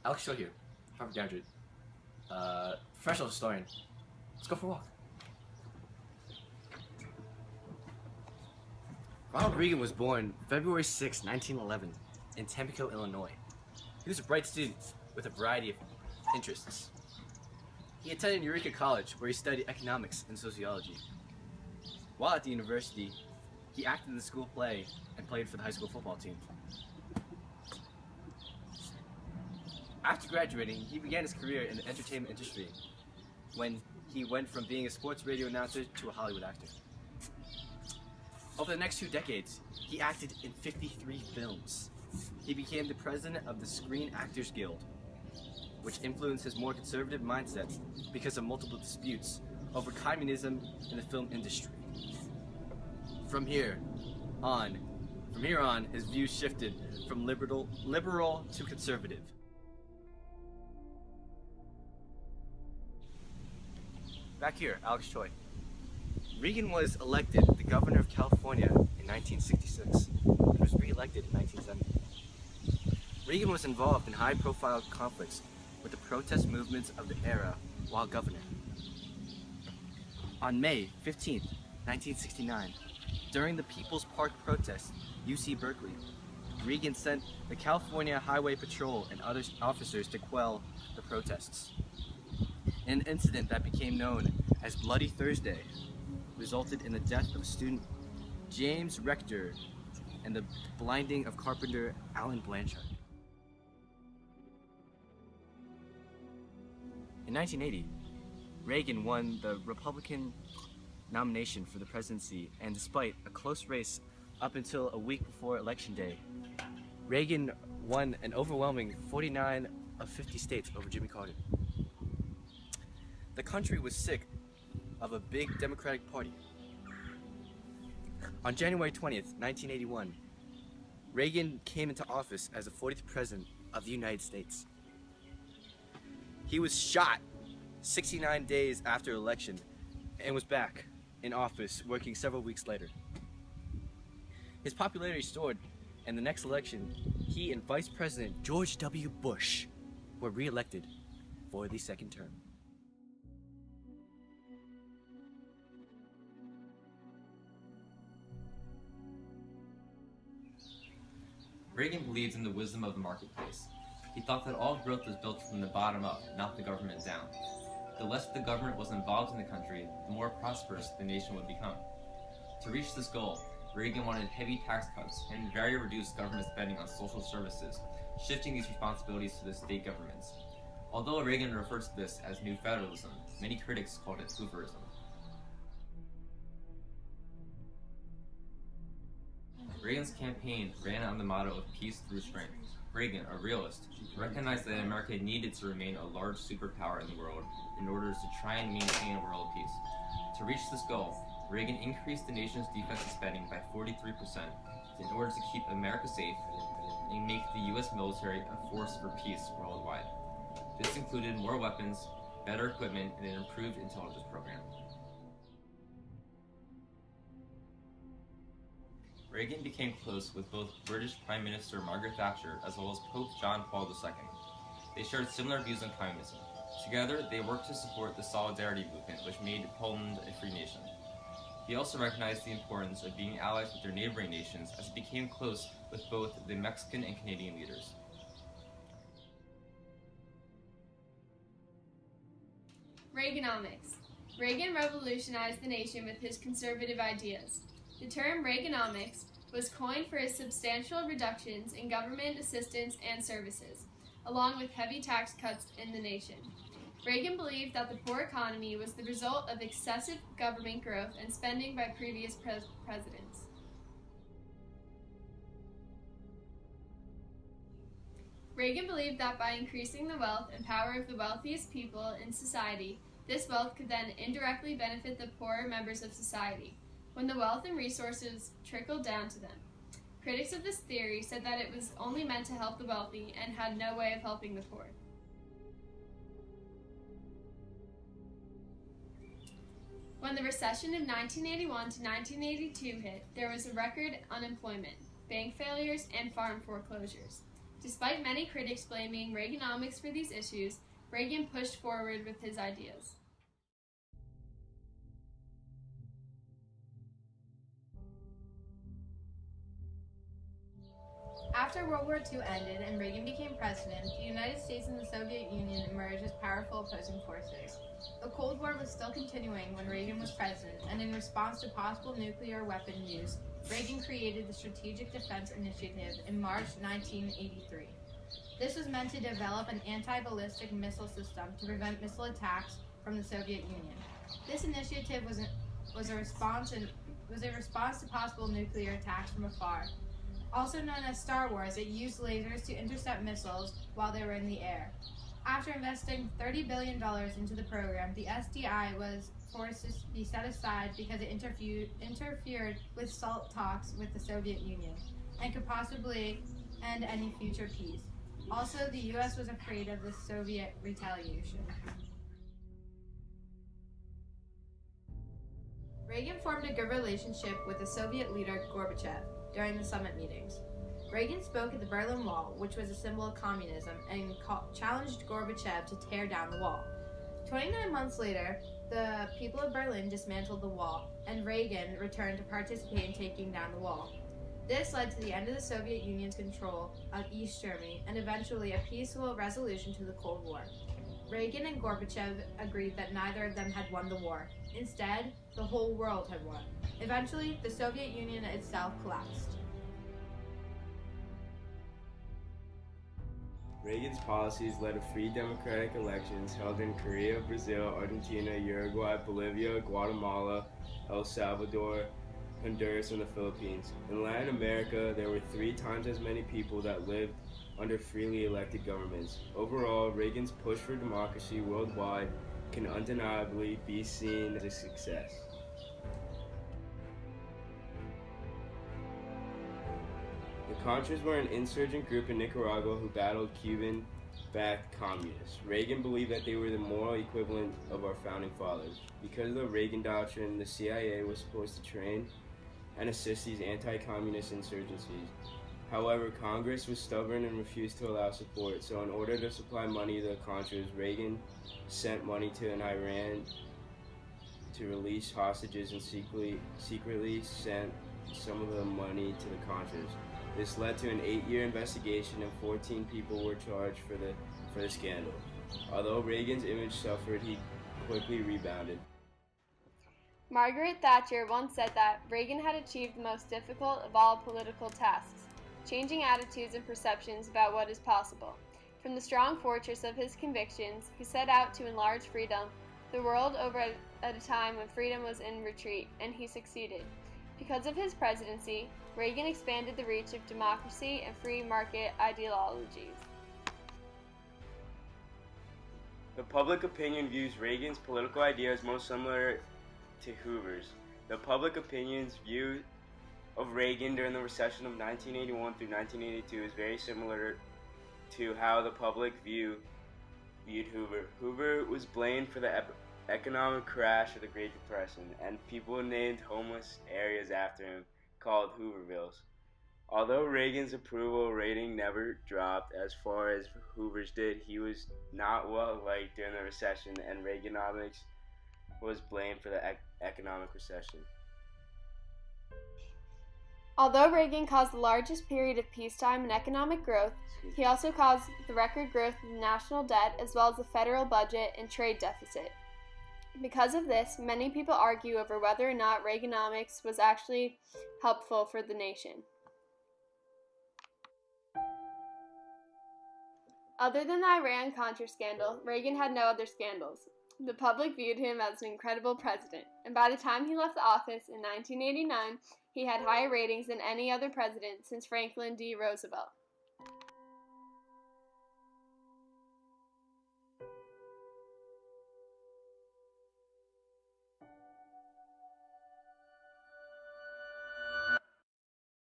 Alex Choy here, Harvard graduate, professional historian. Let's go for a walk. Ronald Reagan was born February 6, 1911, in Tampico, Illinois. He was a bright student with a variety of interests. He attended Eureka College, where he studied economics and sociology. While at the university, he acted in the school play and played for the high school football team. After graduating, he began his career in the entertainment industry when he went from being a sports radio announcer to a Hollywood actor. Over the next 2 decades, he acted in 53 films. He became the president of the Screen Actors Guild, which influenced his more conservative mindset because of multiple disputes over communism in the film industry. From here on, his views shifted from liberal to conservative. Back here, Alex Choy. Reagan was elected the governor of California in 1966. He was re-elected in 1970. Reagan was involved in high-profile conflicts with the protest movements of the era while governor. On May 15, 1969, during the People's Park protest, UC Berkeley, Reagan sent the California Highway Patrol and other officers to quell the protests. An incident that became known as Bloody Thursday resulted in the death of student James Rector and the blinding of carpenter Alan Blanchard. In 1980, Reagan won the Republican nomination for the presidency, and despite a close race up until a week before Election Day, Reagan won an overwhelming 49 of 50 states over Jimmy Carter. The country was sick of a big Democratic Party. On January 20th, 1981, Reagan came into office as the 40th President of the United States. He was shot 69 days after election and was back in office working several weeks later. His popularity soared, and the next election, he and Vice President George W. Bush were re-elected for the second term. Reagan believed in the wisdom of the marketplace. He thought that all growth was built from the bottom up, not the government down. The less the government was involved in the country, the more prosperous the nation would become. To reach this goal, Reagan wanted heavy tax cuts and very reduced government spending on social services, shifting these responsibilities to the state governments. Although Reagan refers to this as New Federalism, many critics called it Hooverism. Reagan's campaign ran on the motto of peace through strength. Reagan, a realist, recognized that America needed to remain a large superpower in the world in order to try and maintain a world peace. To reach this goal, Reagan increased the nation's defensive spending by 43% in order to keep America safe and make the U.S. military a force for peace worldwide. This included more weapons, better equipment, and an improved intelligence program. Reagan became close with both British Prime Minister Margaret Thatcher as well as Pope John Paul II. They shared similar views on communism. Together, they worked to support the Solidarity movement, which made Poland a free nation. He also recognized the importance of being allies with their neighboring nations as he became close with both the Mexican and Canadian leaders. Reaganomics. Reagan revolutionized the nation with his conservative ideas. The term Reaganomics was coined for his substantial reductions in government assistance and services, along with heavy tax cuts in the nation. Reagan believed that the poor economy was the result of excessive government growth and spending by previous presidents. Reagan believed that by increasing the wealth and power of the wealthiest people in society, this wealth could then indirectly benefit the poorer members of society, when the wealth and resources trickled down to them. Critics of this theory said that it was only meant to help the wealthy and had no way of helping the poor. When the recession of 1981 to 1982 hit, there was a record unemployment, bank failures, and farm foreclosures. Despite many critics blaming Reaganomics for these issues, Reagan pushed forward with his ideas. After World War II ended and Reagan became president, the United States and the Soviet Union emerged as powerful opposing forces. The Cold War was still continuing when Reagan was president, and in response to possible nuclear weapon use, Reagan created the Strategic Defense Initiative in March 1983. This was meant to develop an anti-ballistic missile system to prevent missile attacks from the Soviet Union. This initiative was a response to possible nuclear attacks from afar. Also known as Star Wars, it used lasers to intercept missiles while they were in the air. After investing $30 billion into the program, the SDI was forced to be set aside because it interfered with SALT talks with the Soviet Union and could possibly end any future peace. Also, the U.S. was afraid of the Soviet retaliation. Reagan formed a good relationship with the Soviet leader Gorbachev during the summit meetings. Reagan spoke at the Berlin Wall, which was a symbol of communism, and challenged Gorbachev to tear down the wall. 29 months later, the people of Berlin dismantled the wall, and Reagan returned to participate in taking down the wall. This led to the end of the Soviet Union's control of East Germany and eventually a peaceful resolution to the Cold War. Reagan and Gorbachev agreed that neither of them had won the war. Instead, the whole world had won. Eventually, the Soviet Union itself collapsed. Reagan's policies led to free democratic elections held in Korea, Brazil, Argentina, Uruguay, Bolivia, Guatemala, El Salvador, Honduras, and the Philippines. In Latin America, there were 3 times as many people that lived under freely elected governments. Overall, Reagan's push for democracy worldwide can undeniably be seen as a success. The Contras were an insurgent group in Nicaragua who battled Cuban-backed communists. Reagan believed that they were the moral equivalent of our founding fathers. Because of the Reagan Doctrine, the CIA was supposed to train and assist these anti-communist insurgencies. However, Congress was stubborn and refused to allow support, so in order to supply money to the Contras, Reagan sent money to Iran to release hostages and secretly sent some of the money to the Contras. This led to an 8-year investigation and 14 people were charged for the scandal. Although Reagan's image suffered, he quickly rebounded. Margaret Thatcher once said that Reagan had achieved the most difficult of all political tasks, changing attitudes and perceptions about what is possible. From the strong fortress of his convictions, he set out to enlarge freedom, the world over at a time when freedom was in retreat, and he succeeded. Because of his presidency, Reagan expanded the reach of democracy and free market ideologies. The public opinion views Reagan's political ideas most similar to Hoover's. The public opinion's view of Reagan during the recession of 1981 through 1982 is very similar to how the public viewed Hoover. Hoover was blamed for the economic crash of the Great Depression, and people named homeless areas after him, called Hoovervilles. Although Reagan's approval rating never dropped as far as Hoover's did, he was not well liked during the recession, and Reaganomics was blamed for the economic recession. Although Reagan caused the largest period of peacetime and economic growth, he also caused the record growth of the national debt as well as the federal budget and trade deficit. Because of this, many people argue over whether or not Reaganomics was actually helpful for the nation. Other than the Iran-Contra scandal, Reagan had no other scandals. The public viewed him as an incredible president, and by the time he left the office in 1989, he had higher ratings than any other president since Franklin D. Roosevelt.